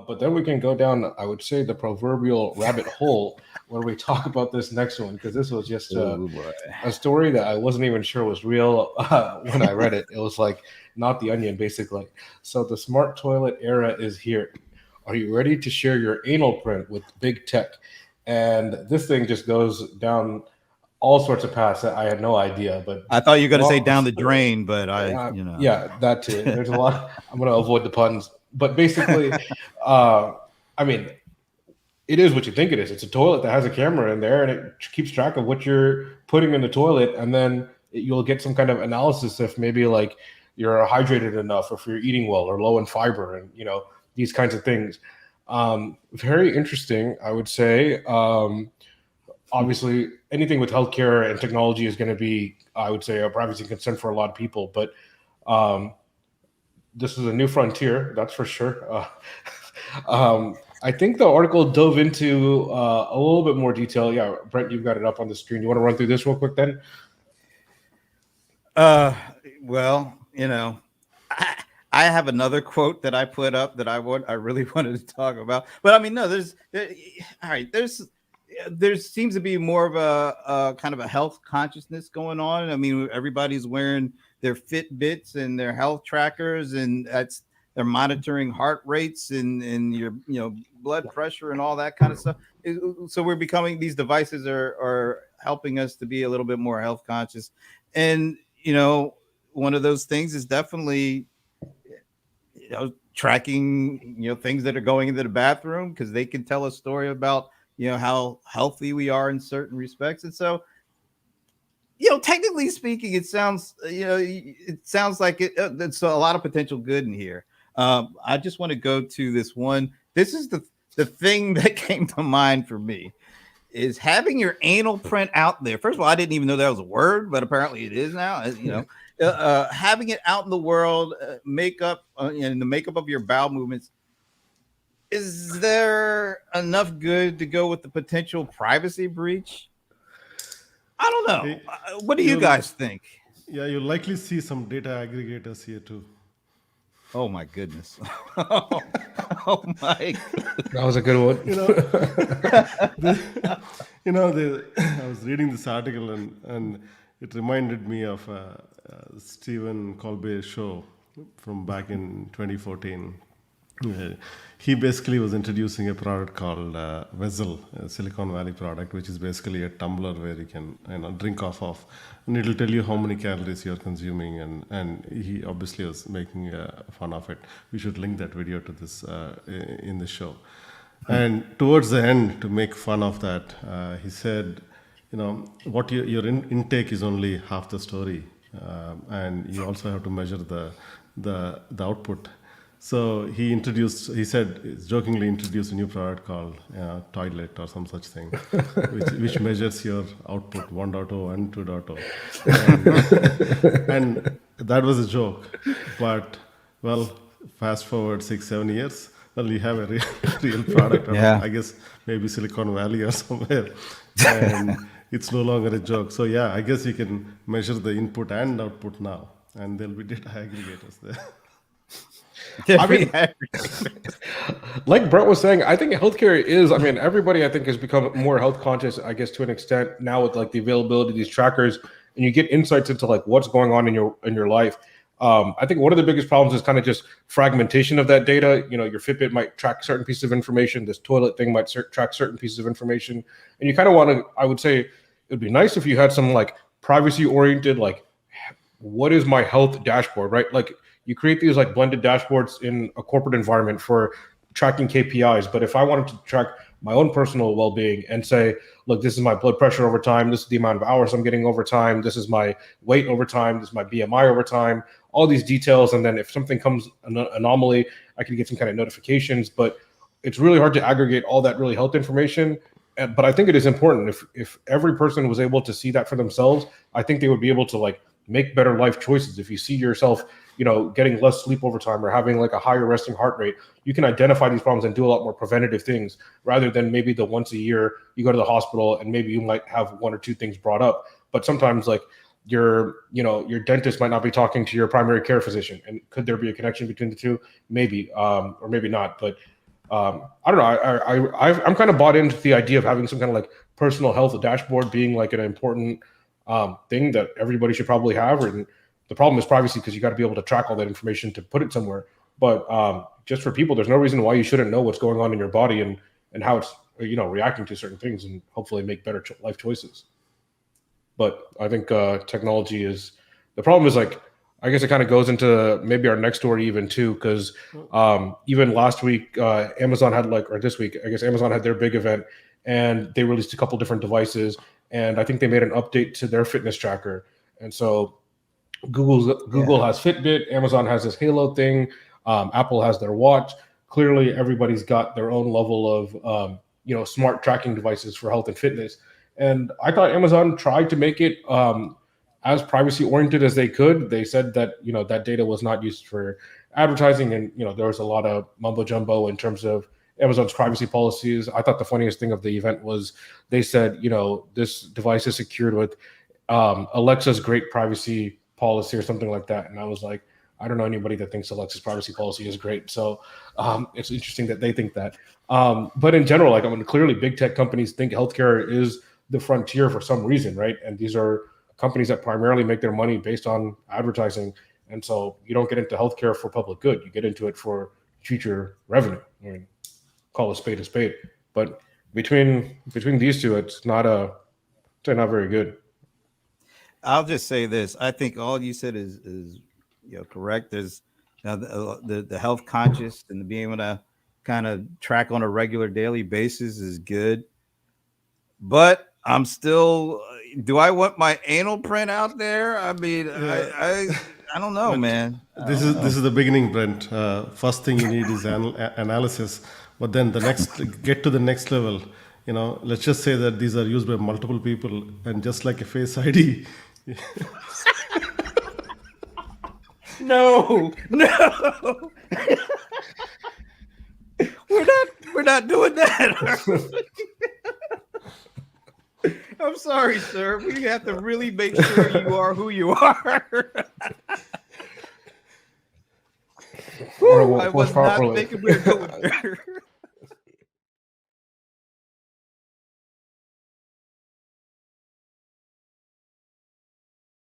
But then we can go down, I would say, the proverbial rabbit hole where we talk about this next one, because this was just Oh boy. a story that I wasn't even sure was real when I read it. It was like not the onion, basically. So the smart toilet era is here. Are you ready to share your anal print with big tech? And this thing just goes down all sorts of paths that I had no idea. But I thought you were going to say well, down the drain, but you know. yeah, that too. There's a lot. I'm going to avoid the puns, but basically, uh, I mean, it is what you think it is. It's a toilet that has a camera in there, and it keeps track of what you're putting in the toilet, and then you'll get some kind of analysis if maybe like you're hydrated enough, or if you're eating well, or low in fiber, and these kinds of things. Very interesting, I would say. Obviously, anything with healthcare and technology is going to be, I would say, a privacy concern for a lot of people. But this is a new frontier, that's for sure. I think the article dove into a little bit more detail. Yeah, Brent, you've got it up on the screen. You want to run through this real quick then? Well, I have another quote that I put up that I really wanted to talk about. But I mean, no, there seems to be more of a kind of a health consciousness going on. I mean, everybody's wearing their Fitbits and their health trackers, and they're monitoring heart rates and your blood pressure and all that kind of stuff. So we're becoming, these devices are helping us to be a little bit more health conscious. And one of those things is definitely tracking things that are going into the bathroom, because they can tell a story about how healthy we are in certain respects. And so technically speaking, it sounds like it's a lot of potential good in here. I just want to go to this one. This is the thing that came to mind for me, is having your anal print out there. First of all, I didn't even know that was a word, but apparently it is now. Having it out in the world, makeup and the makeup of your bowel movements. Is there enough good to go with the potential privacy breach? I don't know. What do you guys think? Yeah, you'll likely see some data aggregators here too. Oh my goodness. Oh my. That was a good one. I was reading this article and it reminded me of Stephen Colbert's show from back in 2014. He basically was introducing a product called Vessel, a Silicon Valley product, which is basically a tumbler where you can drink off of, and it'll tell you how many calories you're consuming. And he obviously was making fun of it. We should link that video to this in the show. And towards the end, to make fun of that, he said, what your intake is only half the story, and you also have to measure the output. So he jokingly introduced a new product called Toilet or some such thing, which measures your output 1.0 and 2.0. And that was a joke. But, well, fast forward 6-7 years, well, you have a real product. Yeah. I guess maybe Silicon Valley or somewhere. And it's no longer a joke. So, yeah, I guess you can measure the input and output now. And there'll be data aggregators there. I mean, like Brett was saying, I think healthcare is, everybody I think has become more health conscious, I guess, to an extent now with like the availability of these trackers, and you get insights into like what's going on in your life. I think one of the biggest problems is kind of just fragmentation of that data. Your Fitbit might track certain pieces of information. This toilet thing might track certain pieces of information. And you kind of want to, I would say, it would be nice if you had some like privacy oriented, like what is my health dashboard, right? Like you create these like blended dashboards in a corporate environment for tracking KPIs. But if I wanted to track my own personal well-being and say, look, this is my blood pressure over time, this is the amount of hours I'm getting over time, this is my weight over time, this is my BMI over time, all these details. And then if something comes an anomaly, I can get some kind of notifications. But it's really hard to aggregate all that really health information. But I think it is important if every person was able to see that for themselves, I think they would be able to like make better life choices. If you see yourself, getting less sleep over time or having like a higher resting heart rate, you can identify these problems and do a lot more preventative things rather than maybe the once a year you go to the hospital and maybe you might have one or two things brought up. But sometimes like your dentist might not be talking to your primary care physician. And could there be a connection between the two? Maybe, or maybe not. But I don't know. I'm kind of bought into the idea of having some kind of like personal health dashboard being like an important thing that everybody should probably have. And the problem is privacy because you got to be able to track all that information to put it somewhere. But just for people, there's no reason why you shouldn't know what's going on in your body and how it's reacting to certain things and hopefully make better life choices. But I think technology is the problem is like I guess it kind of goes into maybe our next story even too, because even last week, Amazon had or this week, I guess Amazon had their big event and they released a couple different devices. And I think they made an update to their fitness tracker. And so Google has Fitbit, Amazon has this Halo thing, Apple has their watch. Clearly, everybody's got their own level of smart tracking devices for health and fitness. And I thought Amazon tried to make it as privacy oriented as they could. They said that that data was not used for advertising, and there was a lot of mumbo jumbo in terms of Amazon's privacy policies. I thought the funniest thing of the event was they said this device is secured with Alexa's great privacy policy or something like that, and I was like, I don't know anybody that thinks Alexa's privacy policy is great. So it's interesting that they think that. But in general, clearly big tech companies think healthcare is the frontier for some reason, right? And these are companies that primarily make their money based on advertising. And so you don't get into healthcare for public good. You get into it for future revenue. I mean, call a spade a spade. But between these two, it's not very good. I'll just say this. I think all you said is correct. There's the health conscious and being able to kind of track on a regular daily basis is good. But I'm still. Do I want my anal print out there? I mean, I don't know, man. This is the beginning, Brent. First thing you need is analysis, but then get to the next level. Let's just say that these are used by multiple people, and just like a Face ID. No. We're not doing that. I'm sorry, sir. We have to really make sure you are who you are. I was not thinking we were going there.